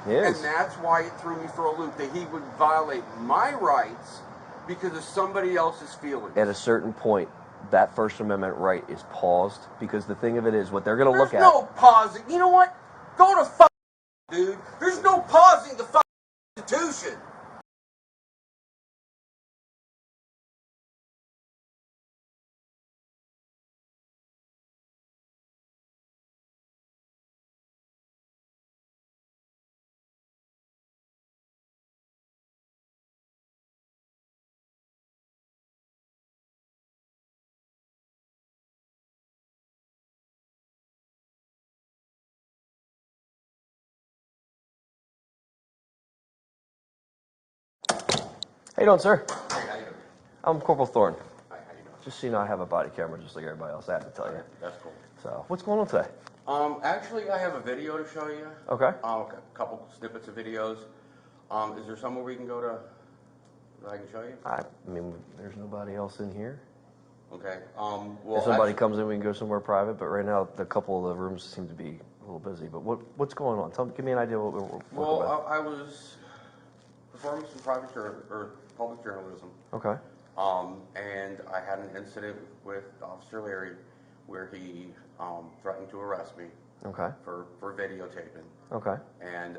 He is. And that's why it threw me for a loop, that he would violate my rights because of somebody else's feelings. At a certain point, that First Amendment right is paused, because the thing of it is, what they're going to look at... There's no pausing. You know what? Go to fuck, dude. There's no pausing the fucking Constitution. How you doing, sir? Hey, how you doing? I'm Corporal Thorn. Hi, how you doing? Just so you know, I have a body camera just like everybody else. I have to tell you. That's cool. So, what's going on today? Actually, I have a video to show you. Okay. A couple snippets of videos. Is there somewhere we can go to that I can show you? I mean, there's nobody else in here. Okay. Well, if somebody comes in, we can go somewhere private. But right now, a couple of the rooms seem to be a little busy. But what's going on? Give me an idea of what we're Well, about. I was performing some private or public journalism. Okay. And I had an incident with Officer Larry where he threatened to arrest me. Okay. For videotaping. Okay. And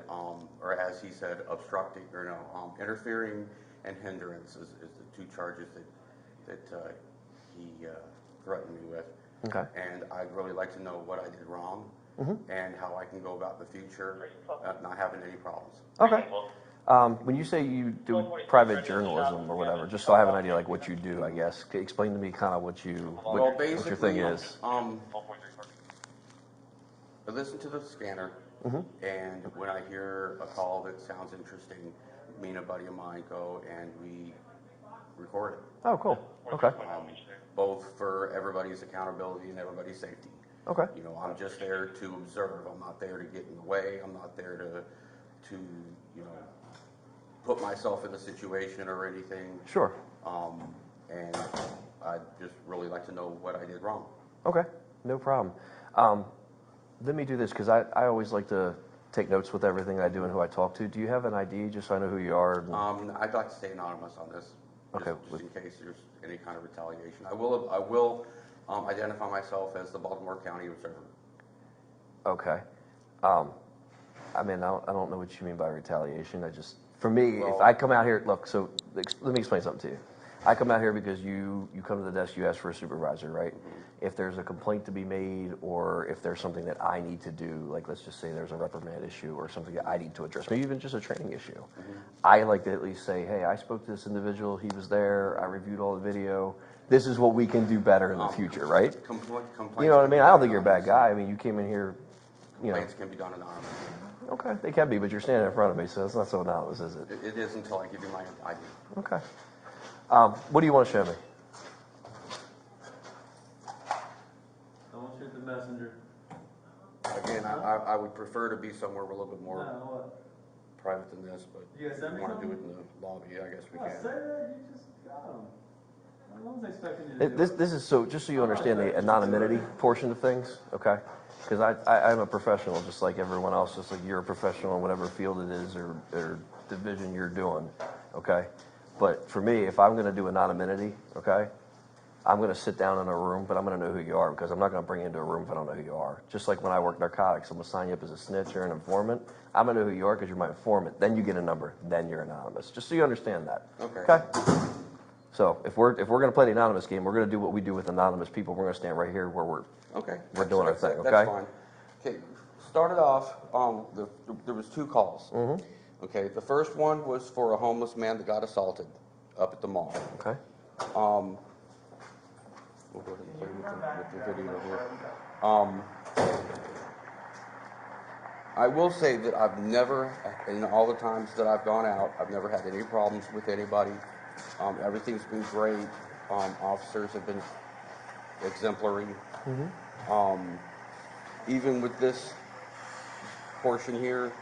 or as he said, obstructing or no, interfering and hindrance is the two charges that he threatened me with. Okay. And I'd really like to know what I did wrong and how I can go about the future not having any problems. Okay. When you say you do private journalism or whatever, just so I have an idea like what you do, I guess, explain to me kind of what your thing is. I listen to the scanner, and when I hear a call that sounds interesting, me and a buddy of mine go and we record it. Oh, cool. Okay. Both for everybody's accountability and everybody's safety. Okay. You know, I'm just there to observe. I'm not there to get in the way. I'm not there to you know, put myself in a situation or anything. Sure. And I'd just really like to know what I did wrong. Okay. No problem. Let me do this, because I always like to take notes with everything I do and who I talk to. Do you have an ID, just so I know who you are? I'd like to stay anonymous on this. Okay. Just in case there's any kind of retaliation. I will identify myself as the Baltimore County Observer. Okay. I mean, I don't know what you mean by retaliation. For me, if I come out here, look, so let me explain something to you. I come out here because you come to the desk, you ask for a supervisor, right? If there's a complaint to be made, or if there's something that I need to do, like let's just say there's a reprimand issue or something that I need to address, maybe even just a training issue, I like to at least say, hey, I spoke to this individual, he was there, I reviewed all the video, this is what we can do better in the future, right? Complaints you know what I mean? I don't think you're a bad guy. I mean, you came in here, you know. Complaints can be done anonymously. Okay, they can be, but you're standing in front of me, so it's not so anonymous, is it? It is until I give you my ID. Okay. What do you want to show me? Don't shoot the messenger. Again, I would prefer to be somewhere a little bit more private than this, but You if you want to do it in the lobby, I guess we say can. that, you just got him. I was expecting you to do it. This is so, just so you understand the anonymity portion of things, okay? Because I'm a professional, just like everyone else, just like you're a professional in whatever field it is or division you're doing, okay? But for me, if I'm going to do anonymity, okay, I'm going to sit down in a room, but I'm going to know who you are, because I'm not going to bring you into a room if I don't know who you are. Just like when I work narcotics, I'm going to sign you up as a snitch or an informant. I'm going to know who you are because you're my informant. Then you get a number. Then you're anonymous. Just so you understand that. Okay? So if we're going to play the anonymous game, we're going to do what we do with anonymous people. We're going to stand right here where we're doing our thing. Okay? That's fine. Okay. Started off. There was two calls. Okay. The first one was for a homeless man that got assaulted up at the mall. Okay. We'll go ahead and play with the video here. I will say that I've never, in all the times that I've gone out, I've never had any problems with anybody. Everything's been great. Officers have been exemplary. Even with this portion here,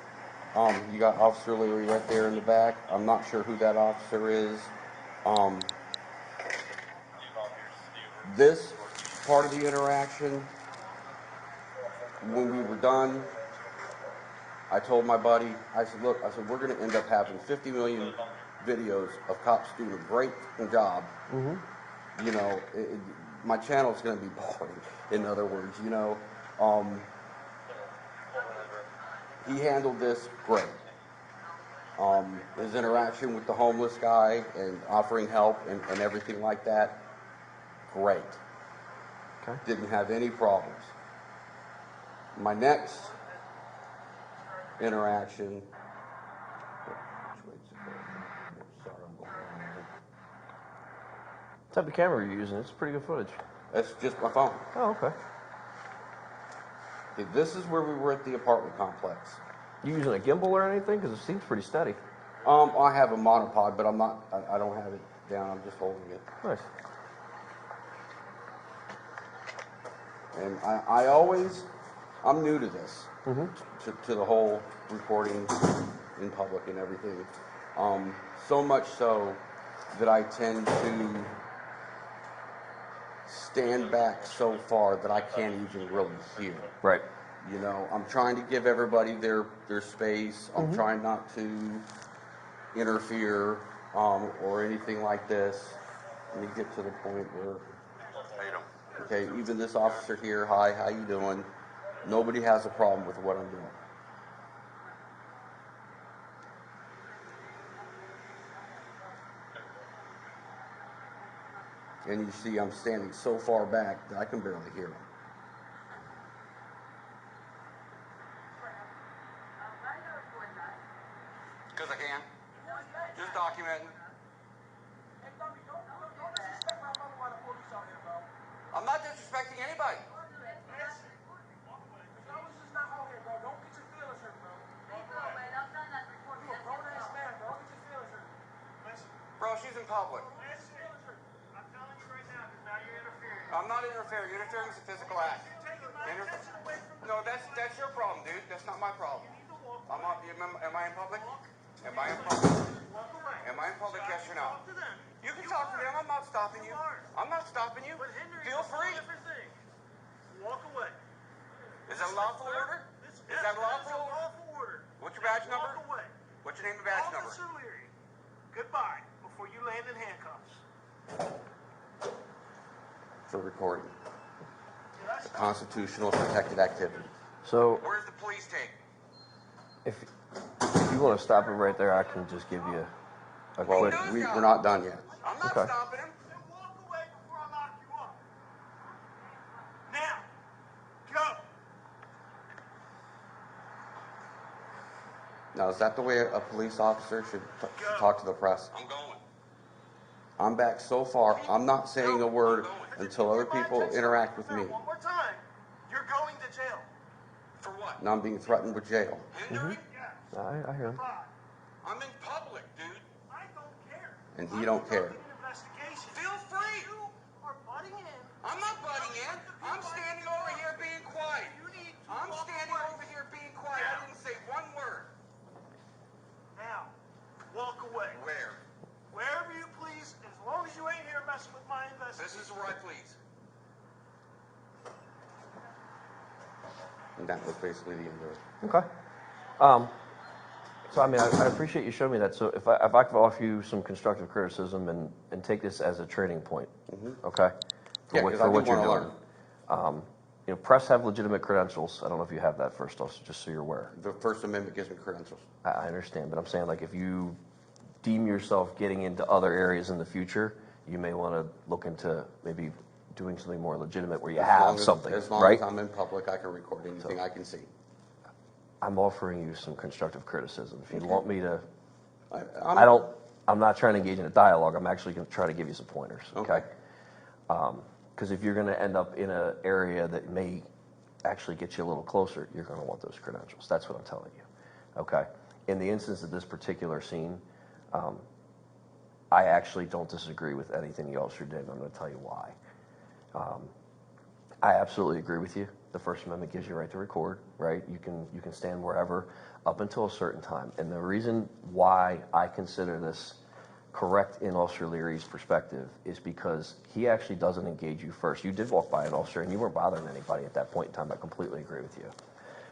you got Officer Leary right there in the back. I'm not sure who that officer is. This part of the interaction, when we were done, I told my buddy, I said, look, I said, we're going to end up having 50 million videos of cops doing a great job. You know, my channel's going to be boring, in other words, you know. He handled this great. His interaction with the homeless guy and offering help and everything like that, great. Okay. Didn't have any problems. My next interaction, What type of camera are you using? It's pretty good footage. that's just my phone. Oh, okay. Okay, this is where we were at the apartment complex. You using a gimbal or anything? Because it seems pretty steady. I have a monopod, but I don't have it down, I'm just holding it. Nice. And I'm new to this, to the whole recording in public and everything. So much so that I tend to stand back so far that I can't even really hear. Right. You know, I'm trying to give everybody their space. I'm trying not to interfere or anything like this. Let me get to the point where, okay, even this officer here, hi, how you doing? Nobody has a problem with what I'm doing. And you see I'm standing so far back that I can barely hear him. Because I can. Just documenting. I'm not disrespecting anybody. Bro, she's in public. I'm telling you right now, because now you're interfering. I'm not interfering. Interfering is a physical act. No, that's your problem, dude. That's not my problem. Am I in public? Am I in public? Am I in public? Yes or no? You can talk to them. I'm not stopping you. I'm not stopping you. Feel free. Walk away. Is that a lawful order? Is that a lawful order? What's your badge number? Walk away. What's your name and badge number? Officer Leary, goodbye before you land in handcuffs. For recording. A constitutional protected activity. So Where's the police tape? if you want to stop it right there, I can just give you a Well, quick. we're not done yet. I'm not Okay. stopping him. Then walk away before I lock you up. Now, go. Now, is that the way a police officer should talk to the press? I'm going. I'm back so far, I'm not saying a word until other people interact with me. One more time. You're going to jail. For what? Now I'm being threatened with jail. Hindering? I hear him. I'm in public, dude. I don't care. And he don't care. An investigation. Feel free. You are butting in. I'm not butting in. I'm standing over here being quiet. You need to I'm walk standing away. over here being quiet. I didn't say one word. Now, walk away. Where? Wherever you please, as long as you ain't here messing with my investigation. This is where I please. And that was basically the end of it. Okay. So I mean, I appreciate you showing me that. So if I could offer you some constructive criticism and take this as a training point, okay? Yeah, because I do want to learn. You know, press have legitimate credentials. I don't know if you have that first off, so just so you're aware. The First Amendment gives me credentials. I understand, but I'm saying like if you deem yourself getting into other areas in the future, you may want to look into maybe doing something more legitimate where you have something, As long right? as I'm in public, I can record anything I can see. I'm offering you some constructive criticism. If you want me to, I'm I'm not trying to engage in a dialogue. I'm actually going to try to give you some pointers, okay? Because if you're going to end up in an area that may actually get you a little closer, you're going to want those credentials. That's what I'm telling you, okay? In the instance of this particular scene, I actually don't disagree with anything the officer did, and I'm going to tell you why. I absolutely agree with you. The First Amendment gives you a right to record, right? You can stand wherever up until a certain time. And the reason why I consider this correct in Officer Leary's perspective is because he actually doesn't engage you first. You did walk by an officer and you weren't bothering anybody at that point in time. I completely agree with you.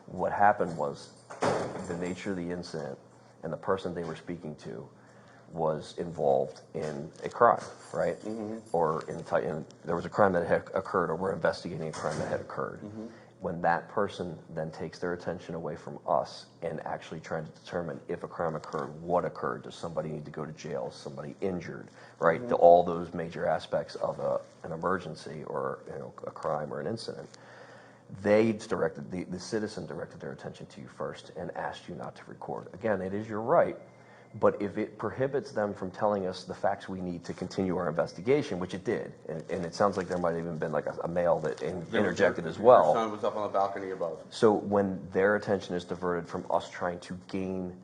What happened was the nature of the incident and the person they were speaking to was involved in a crime, right? Or there was a crime that had occurred, or we're investigating a crime that had occurred. When that person then takes their attention away from us and actually trying to determine if a crime occurred, what occurred, does somebody need to go to jail, is somebody injured, right? All those major aspects of an emergency or a crime or an incident. They directed, the citizen directed their attention to you first and asked you not to record. Again, it is your right, but if it prohibits them from telling us the facts we need to continue our investigation, which it did, and it sounds like there might have even been like a male that interjected as well. Your son was up on the balcony above. So when their attention is diverted from us trying to gain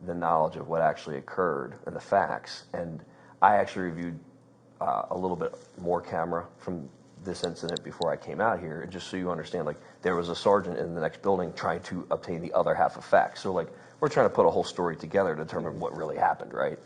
the knowledge of what actually occurred and the facts, and I actually reviewed a little bit more camera from this incident before I came out here, and just so you understand, like, there was a sergeant in the next building trying to obtain the other half of facts. So like, we're trying to put a whole story together to determine what really happened, right?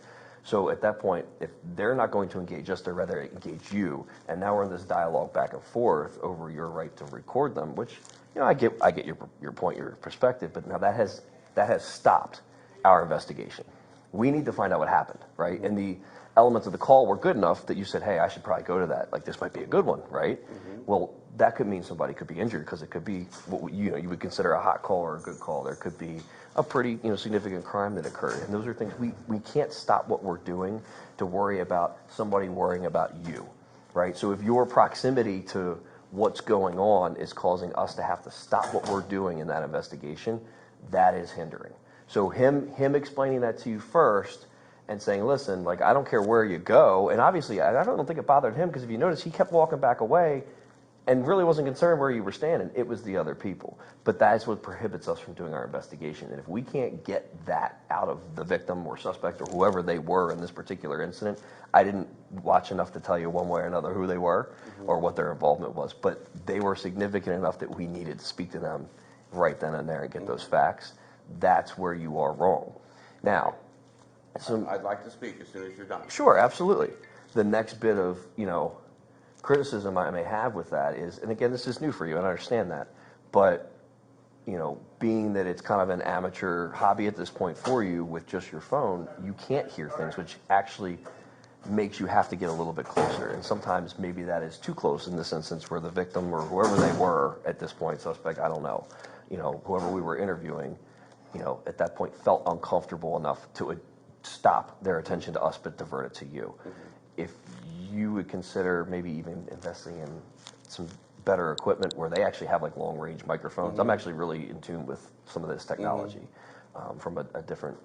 So at that point, if they're not going to engage us, they'd rather engage you, and now we're in this dialogue back and forth over your right to record them, which, I get your point, your perspective, but now that has stopped our investigation. We need to find out what happened, right? And the elements of the call were good enough that you said, hey, I should probably go to that. Like, this might be a good one, right? Well, that could mean somebody could be injured, because it could be what you would consider a hot call or a good call. There could be a pretty significant crime that occurred, and those are things we can't stop what we're doing to worry about somebody worrying about you, right? So if your proximity to what's going on is causing us to have to stop what we're doing in that investigation, that is hindering. So him explaining that to you first and saying, listen, like, I don't care where you go, and obviously I don't think it bothered him, because if you notice, he kept walking back away and really wasn't concerned where you were standing. It was the other people. But that's what prohibits us from doing our investigation. And if we can't get that out of the victim or suspect or whoever they were in this particular incident, I didn't watch enough to tell you one way or another who they were or what their involvement was. But they were significant enough that we needed to speak to them right then and there and get those facts. That's where you are wrong. Now, I'd like to speak as soon as you're done. Sure, absolutely. The next bit of, criticism I may have with that is, and again, this is new for you, and I understand that, but, being that it's kind of an amateur hobby at this point for you with just your phone, you can't hear things, which actually makes you have to get a little bit closer. And sometimes maybe that is too close in this instance, where the victim or whoever they were at this point, suspect, I don't know, whoever we were interviewing, at that point felt uncomfortable enough to stop their attention to us but divert it to you. If you would consider maybe even investing in some better equipment where they actually have like long range microphones. I'm actually really in tune with some of this technology from a different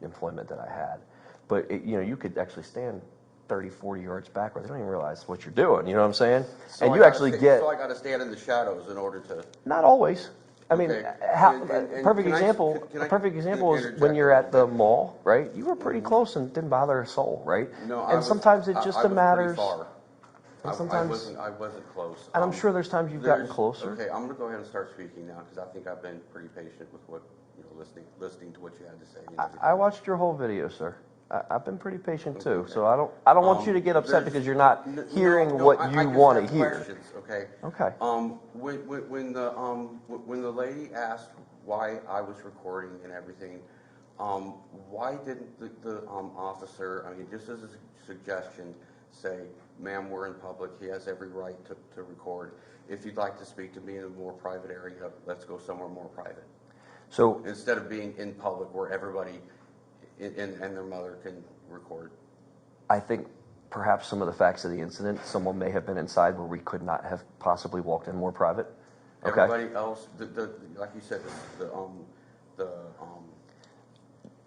employment that I had. But you could actually stand 30, 40 yards backwards. They don't even realize what you're doing, you know what I'm saying? So and you actually get... So I got to stand in the shadows in order to... Not always. I mean, Okay. a perfect example is when you're at the mall, right? You were pretty close and didn't bother a soul, right? No, and sometimes it just matters. I sometimes I wasn't close. And I'm sure there's times you've gotten closer. Okay, I'm going to go ahead and start speaking now, because I think I've been pretty patient with what listening to what you had to say. And I watched your whole video, sir. I've been pretty patient too, so I don't want you to get upset because you're not hearing what you want to hear. Questions, okay. Okay. When the lady asked why I was recording and everything, why didn't the officer, I mean, just as a suggestion, say, ma'am, we're in public, he has every right to record. If you'd like to speak to me in a more private area, let's go somewhere more private. So instead of being in public where everybody and their mother can record. I think perhaps some of the facts of the incident, someone may have been inside where we could not have possibly walked in more private. Okay. Everybody else, like you said,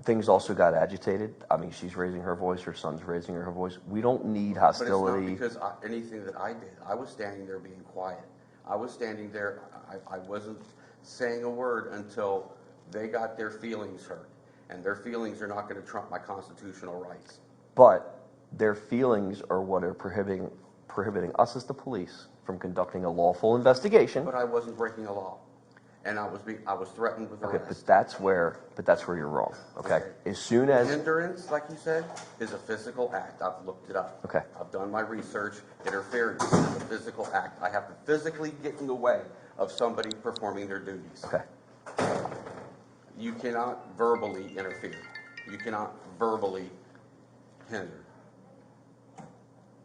things also got agitated. I mean, she's raising her voice, her son's raising her voice. We don't need hostility. But it's not because anything that I did. I was standing there being quiet. I was standing there. I wasn't saying a word until they got their feelings hurt. And their feelings are not going to trump my constitutional rights. But their feelings are what are prohibiting us as the police from conducting a lawful investigation. But I wasn't breaking a law, and I was threatened with arrest. Okay, but that's where you're wrong. Okay, as soon as hindrance, like you said, is a physical act. I've looked it up. Okay, I've done my research. Interference is a physical act. I have to physically get in the way of somebody performing their duties. Okay. You cannot verbally interfere. You cannot verbally hinder.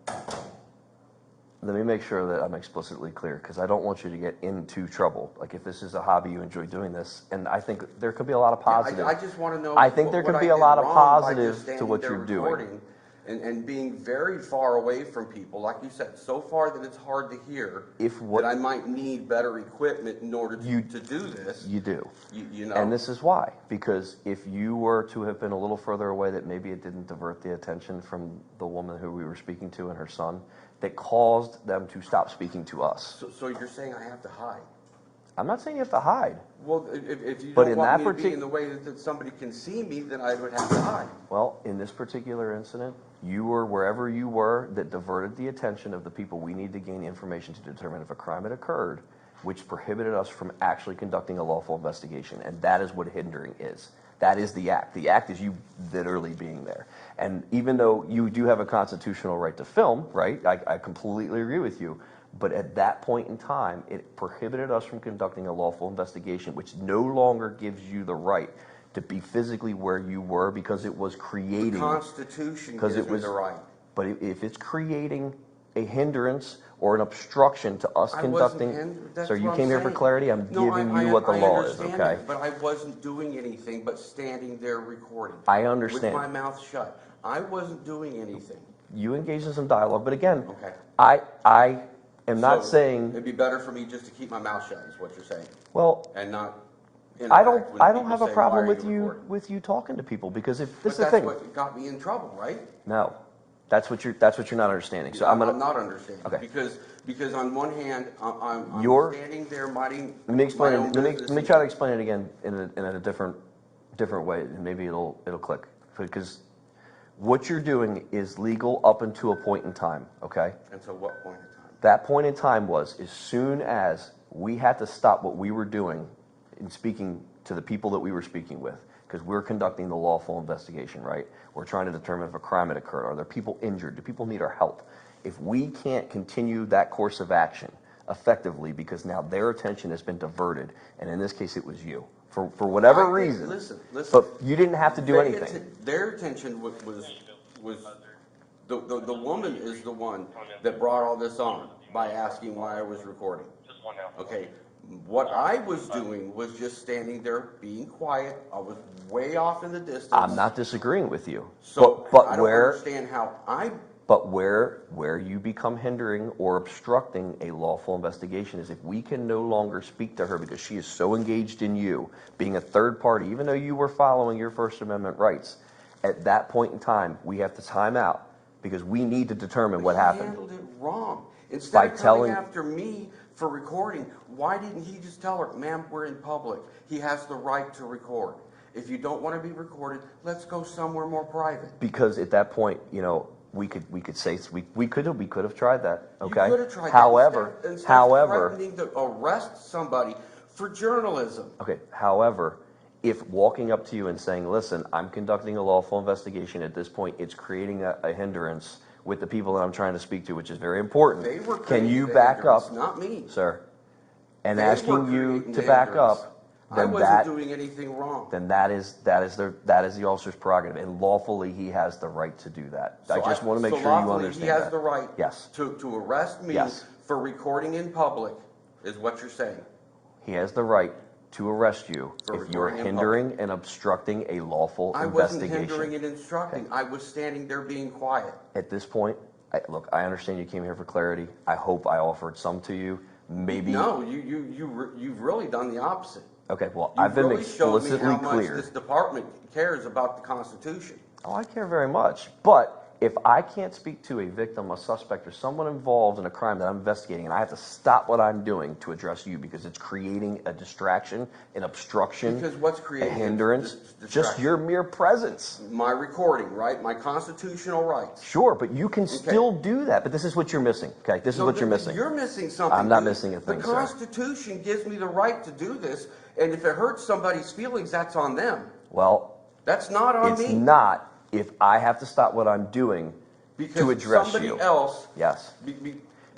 Let me make sure that I'm explicitly clear, because I don't want you to get into trouble. Like, if this is a hobby, you enjoy doing this, and I think there could be a lot of positive. I just want to know. I think there could be a lot of positive to what you're doing. And being very far away from people, like you said, so far that it's hard to hear. That I might need better equipment in order to do this. You do. You know. And this is why. Because if you were to have been a little further away, that maybe it didn't divert the attention from the woman who we were speaking to and her son, that caused them to stop speaking to us. So you're saying I have to hide? I'm not saying you have to hide. Well, if you But don't in want that me to be in the way that somebody can see me, then I would have to hide. Well, in this particular incident, you were wherever you were that diverted the attention of the people we need to gain information to determine if a crime had occurred, which prohibited us from actually conducting a lawful investigation. And that is what hindering is. That is the act. The act is you literally being there. And even though you do have a constitutional right to film, right? I completely agree with you. But at that point in time, it prohibited us from conducting a lawful investigation, which no longer gives you the right to be physically where you were, because it was creating. The Constitution gives me the right. But if it's creating a hindrance or an obstruction to us conducting. So you came here for clarity. I'm giving you what the law is, okay? That, but I wasn't doing anything but standing there recording. I understand. With my mouth shut. I wasn't doing anything. You engaged in some dialogue, but again, okay. I am not saying. It'd be better for me just to keep my mouth shut, is what you're saying. Well, and not. I don't have a problem with you talking to people, because if this is the thing. That's what got me in trouble, right? No, that's what you're not understanding. So I'm not understanding. Okay. Because on one hand, I'm standing there minding. Let me explain it. Let me try to explain it again in a different way, and maybe it'll click. Because what you're doing is legal up until a point in time. Okay. And so, what point in time? That point in time was as soon as we had to stop what we were doing in speaking to the people that we were speaking with, because we're conducting the lawful investigation, right? We're trying to determine if a crime had occurred. Are there people injured? Do people need our help? If we can't continue that course of action effectively, because now their attention has been diverted, and in this case it was you, for whatever reason. Listen. But you didn't have to do anything. Their attention was the woman is the one that brought all this on by asking why I was recording. Okay. What I was doing was just standing there being quiet. I was way off in the distance. I'm not disagreeing with you. So but I don't understand how I. But where you become hindering or obstructing a lawful investigation is if we can no longer speak to her because she is so engaged in you, being a third party, even though you were following your First Amendment rights. At that point in time, we have to time out because we need to determine what happened. He handled it wrong. Instead of coming after me for recording, why didn't he just tell her, ma'am, we're in public. He has the right to record. If you don't want to be recorded, let's go somewhere more private. Because at that point, we could say we could have tried that. Okay. You could have tried that. Instead of threatening to arrest somebody for journalism. Okay. However, if walking up to you and saying, listen, I'm conducting a lawful investigation at this point, it's creating a hindrance with the people that I'm trying to speak to, which is very important. They were Can you back up, not me, sir? And asking you to back up, then I wasn't doing anything wrong. Then that is the officer's prerogative, and lawfully he has the right to do that. So I just want to make sure you understand he has the right. Yes. To arrest me for recording in public, is what you're saying. He has the right to arrest you if you're hindering and obstructing a lawful investigation. I wasn't hindering and obstructing. Okay. I was standing there being quiet. At this point, look, I understand you came here for clarity. I hope I offered some to you. Maybe. No, you've really done the opposite. Okay, well, I've been explicitly clear. Showed me how much this department cares about the Constitution. Oh, I care very much. But if I can't speak to a victim, a suspect, or someone involved in a crime that I'm investigating, and I have to stop what I'm doing to address you because it's creating a distraction, an obstruction, because what's creating a hindrance, just your mere presence. My recording, right? My constitutional rights. Sure, but you can still do that. But this is what you're missing, okay? This is what you're missing. You're missing something. I'm not missing a thing, The Constitution gives me the right to do this, and if it hurts somebody's feelings, that's on them. Well, that's not on me. It's not if I have to stop what I'm doing to address somebody else. Yes.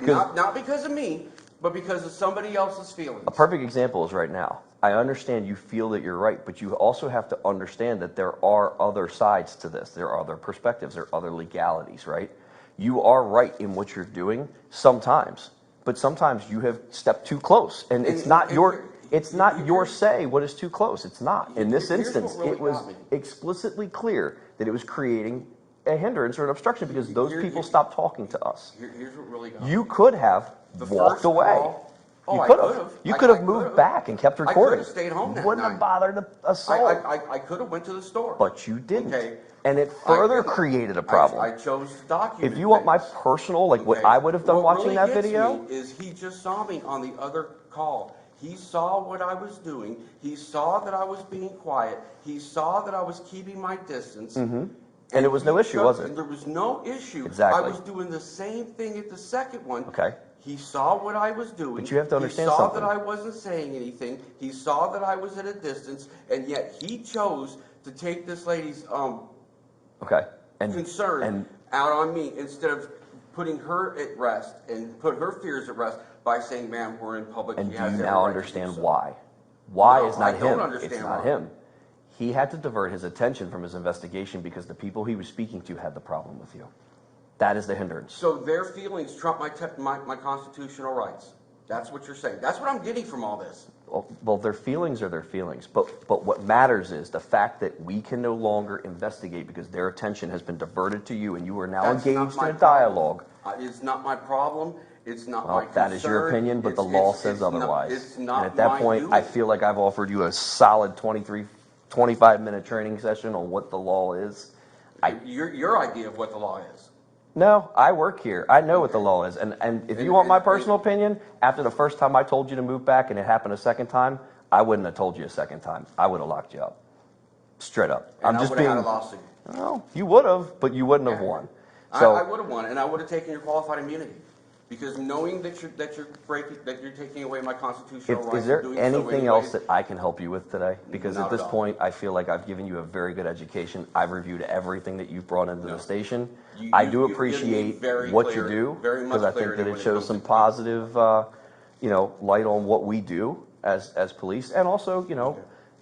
Not because of me. but because of somebody else's feelings. A perfect example is right now. I understand you feel that you're right, but you also have to understand that there are other sides to this. There are other perspectives. There are other legalities, right? You are right in what you're doing sometimes, but sometimes you have stepped too close, and it's not your say what is too close. It's not. In this Here's what instance, really it was got me. explicitly clear that it was creating a hindrance or an obstruction because those people stopped talking to us. Here's what really got me. You could have The walked first away. call- Oh, You I could could've. have. You I could have could've. moved back and kept I recording. could've stayed home that Wouldn't have night. bothered us soul. I could have went to the store. But you didn't. Okay. And it further couldn't. created a problem. I chose to document. If you want my things. personal, like what Okay. I would have done What watching really that gets video, me is he just saw me on the other call. He saw what I was doing. He saw that I was being quiet. He saw that I was keeping my distance. and it was no he issue, took- was it? and there was no issue. Exactly. I was doing the same thing at the second one. Okay. He saw what I was doing. But you have to understand He saw something. that I wasn't saying anything. He saw that I was at a distance, and yet he chose to take this lady's Okay. And concern out on me instead of putting her at rest and put her fears at rest by saying, "Ma'am, we're in public." And He do has you every now right to do understand so." why? Why No, is not I don't him? understand It's not why. him. He had to divert his attention from his investigation because the people he was speaking to had the problem with you. That is the hindrance. So their feelings trump my constitutional rights. That's what you're saying. That's what I'm getting from all this. Well, their feelings are their feelings, but what matters is the fact that we can no longer investigate because their attention has been diverted to you, and you are now That's not engaged my in a dialogue. problem. It's not my problem. It's not my Well, concern. that is your opinion, but the It's- law it's- says it's not- otherwise. It's not And at that my point, doing. I feel like I've offered you a solid 25-minute training session on what the law is. Your idea of what the law is. No, I work here. I know what the law is. And if you want my personal opinion, after the first time I told you to move back and it happened a second time, I wouldn't have told you a second time. I would have locked you up. Straight up. And I'm just I would have being. had a lawsuit. Well, you would have, but you wouldn't have Yeah. won. I So would have won, and I would have taken your qualified immunity. Because knowing that you're taking away my constitutional rights. is there and doing so anything else anyways, that I can help you with today? Because Not at this at all. point, I feel like I've given you a very good education. I've reviewed everything that you've brought into No. the station. You- I you- do you've given me appreciate very what clear- you do very much because I think clarity that when it it shows comes some to- positive, light on what we do as police, and also,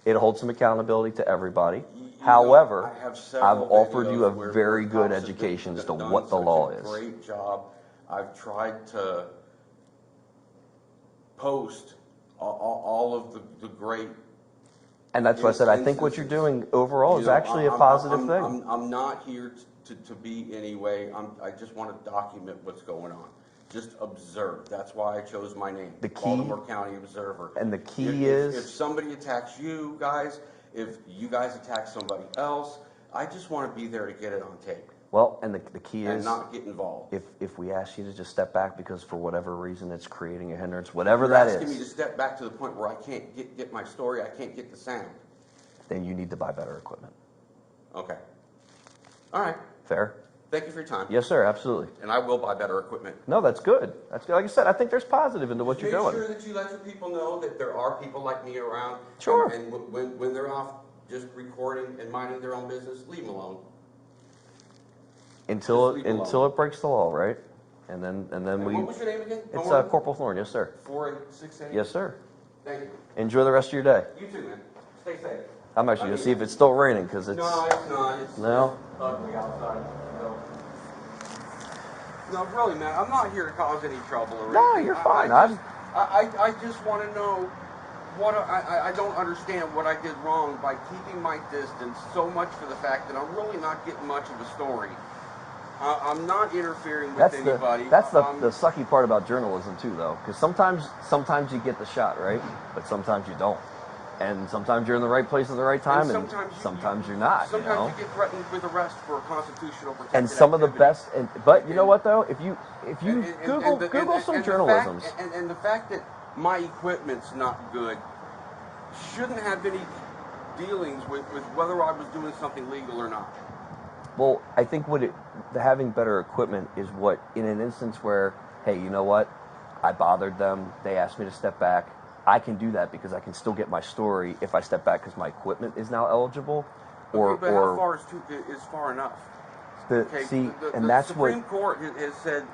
it holds some accountability to everybody. However, I have I've several offered you a videos where very good cops have education as to done what the such law a is. Great job. I've tried to post all of the great. And that's why I said I think what you're doing overall is actually a positive thing. I'm not here to be any way. I just want to document what's going on. Just observe. That's why I chose my name. The key- Baltimore County Observer. And the key is- if somebody attacks you guys, if you guys attack somebody else, I just want to be there to get it on tape Well, and the key and is, not get involved. if we ask you to just step back because for whatever reason it's creating a hindrance, whatever You're that asking me to is, step back to the point where I can't get my story. I can't get the sound. then you need to buy better equipment. Okay. All right. Fair? Thank you for your time. Yes, sir, absolutely. And I will buy better equipment. No, that's good. That's good. Like I said, I think there's positive into what you're Make doing. sure that you let your people know that there are people like me around. Sure. And when they're off just recording and minding their own business, leave them alone. Until Just leave it until it breaks the law, right? And then And we. what was your name again? It's Thorn? Corporal Thorn. Yes, sir. 4868? Yes, sir. Thank you. Enjoy the rest of your day. You too, man. Stay safe. I'm actually gonna see if it's still raining because it's. No, it's not. It's No? ugly outside. No, really, man. I'm not here to cause any trouble or No, anything. you're fine. I just want to know what I don't understand what I did wrong by keeping my distance so much for the fact that I'm really not getting much of a story. I'm not interfering with anybody. That's the sucky part about journalism too, though, because sometimes you get the shot, right? But sometimes you don't, and sometimes you're in the right place at the right time, and sometimes you're not. Sometimes you get threatened with arrest for constitutional protection. And some of the best, but you know what though? If you And Google some journalisms. And the fact that my equipment's not good shouldn't have any dealings with whether I was doing something legal or not. Well, I think having better equipment is what, in an instance where, hey, you know what? I bothered them. They asked me to step back. I can do that because I can still get my story if I step back because my equipment is now eligible. But how far is far enough? And that's Supreme what. Court has said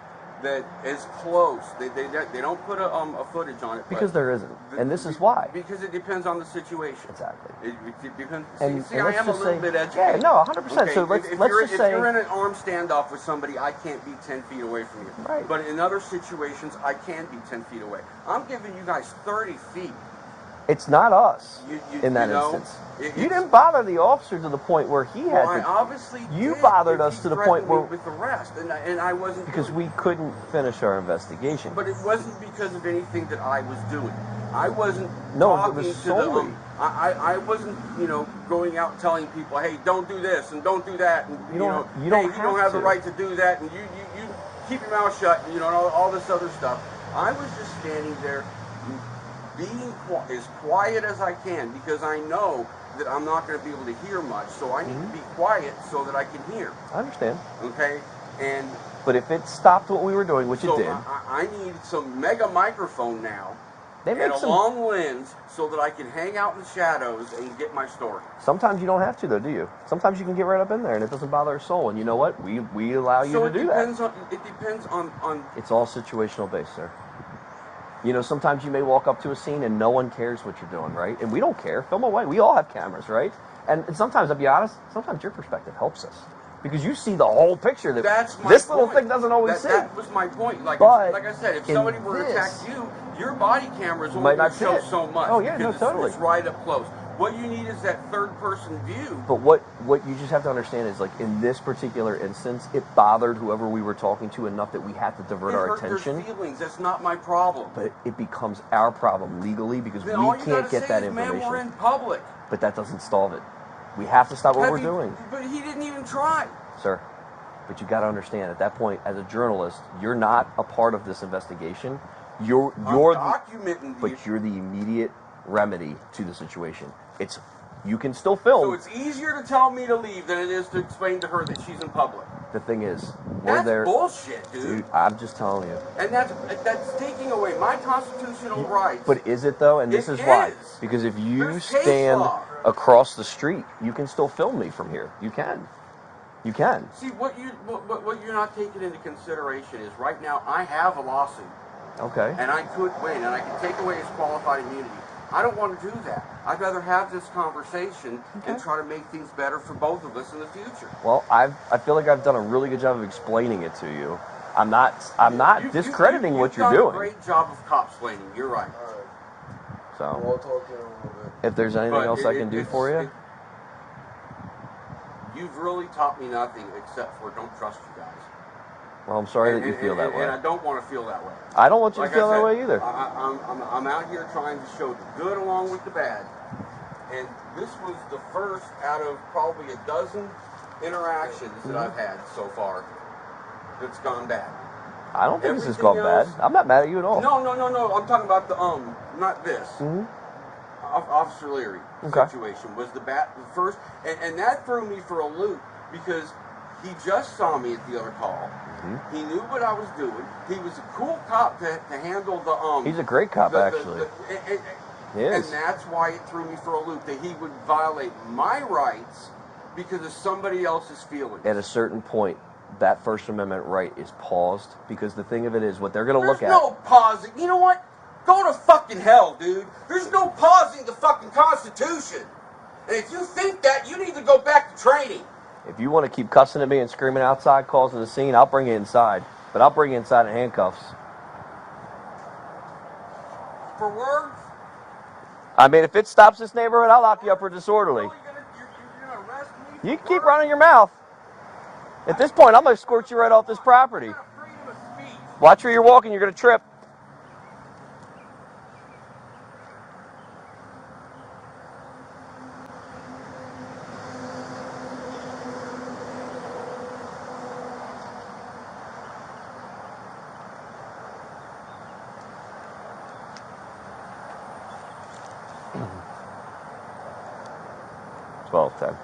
that is close. They don't put a footage on it Because there isn't, and this is why. Because it depends on the situation. Exactly. It depends. And I let's am a just little say, bit educated. yeah, no, 100%. Okay, So let's just if say, you're in an armed standoff with somebody, I can't be 10 feet away from you. Right. But in other situations, I can be 10 feet away. I'm giving you guys 30 feet. it's not us in that you know, instance. You didn't bother the officer to the point where he had I to. obviously You did bothered if us he to the threatened point where me with arrest, and I wasn't because doing we couldn't finish our investigation. But it wasn't because of anything that I was doing. I wasn't No, it talking was to solely. I wasn't, going out telling people, hey, don't do this and don't do that, and You don't hey, have you don't have the to. right to do that, and you keep your mouth shut, and all this other stuff. I was just standing there, being as quiet as I can, because I know that I'm not going to be able to hear much, so I need to be quiet so that I can hear. I understand. Okay, and But if it stopped what we were doing, which so it did, I need some mega microphone now. they make And a some. long lens so that I can hang out in the shadows and get my story. Sometimes you don't have to, though, do you? Sometimes you can get right up in there, and it doesn't bother a soul. And you know what? We allow you So to do that. it depends on. It's all situational based, sir. Sometimes you may walk up to a scene and no one cares what you're doing, right? And we don't care. Film away. We all have cameras, right? And sometimes, I'll be honest, sometimes your perspective helps us. Because you see the whole picture that That's my this little point. thing doesn't always see. That was my point. Like I said, if in somebody were to attack this, you, your body camera is only might going not to show fit. so much. Oh, yeah, because no, totally. It's right up close. What you need is that third-person view. But what you just have to understand is, like, in this particular instance, it bothered whoever we were talking to enough that we had to divert our attention. Their feelings. That's not my problem. But it becomes our problem legally because Then we all you can't gotta get say that is, information. Man, we're in public. But that doesn't solve it. We have to stop what we're doing. But he didn't even try. Sir, but you got to understand, at that point, as a journalist, you're not a part of this investigation. You're documenting but you're the immediate remedy to the situation. You can still film. So it's easier to tell me to leave than it is to explain to her that she's in public. The thing is, we're That's there. bullshit, dude. I'm just telling you. And that's taking away my constitutional rights. But is it though? And this is why. Because if you There's case stand law. across the street, you can still film me from here. You can. You can. See, what you're not taking into consideration is right now I have a lawsuit. Okay. And I could win, and I could take away his qualified immunity. I don't want to do that. I'd rather have this conversation and try to make things better for both of us in the future. Well, I feel like I've done a really good job of explaining it to you. I'm not discrediting what you're doing. You've done a great job of copsplaining. You're right. So, We'll talk to him a little bit. if there's anything else I can do for you, you've really taught me nothing except for don't trust you guys. well, I'm sorry that you feel that way. And I don't want to feel that way. I don't want you Like to feel I that said, way either. I'm out here trying to show the good along with the bad. And this was the first out of probably a dozen interactions that I've had so far that's gone bad. I don't think this has Everything gone bad. else- I'm not mad at you at all. No. I'm talking about the not this. Mhm. Officer Leary Okay. situation was the first, and that threw me for a loop because he just saw me at the other call. Mm-hmm. He knew what I was doing. He was a cool cop to handle the He's a great cop, actually. He and is. that's why it threw me for a loop, that he would violate my rights because of somebody else's feelings. At a certain point, that First Amendment right is paused because the thing of it is, what they're going to look There's at. no pausing. You know what? Go to fucking hell, dude. There's no pausing the fucking Constitution. And if you think that, you need to go back to training. If you want to keep cussing at me and screaming outside, causing a scene, I'll bring you inside. But I'll bring you inside in handcuffs. For words? I mean, if it stops this neighborhood, I'll lock you up for disorderly. You're gonna arrest me? You can keep running your mouth. At this point, I'm going to escort you right off this property. Freedom of speech. Watch where you're walking, you're going to trip. Well, 10.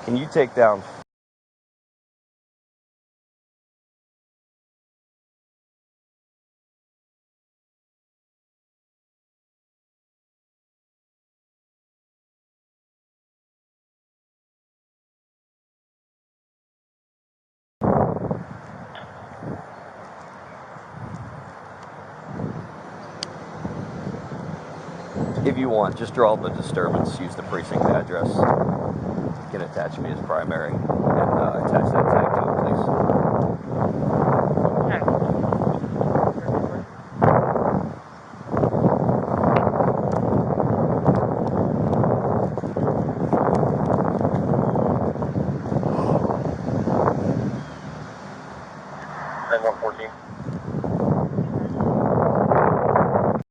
Can you take down If you want, just draw the disturbance, use the precinct address. You can attach me as primary and attach that tag to it, please.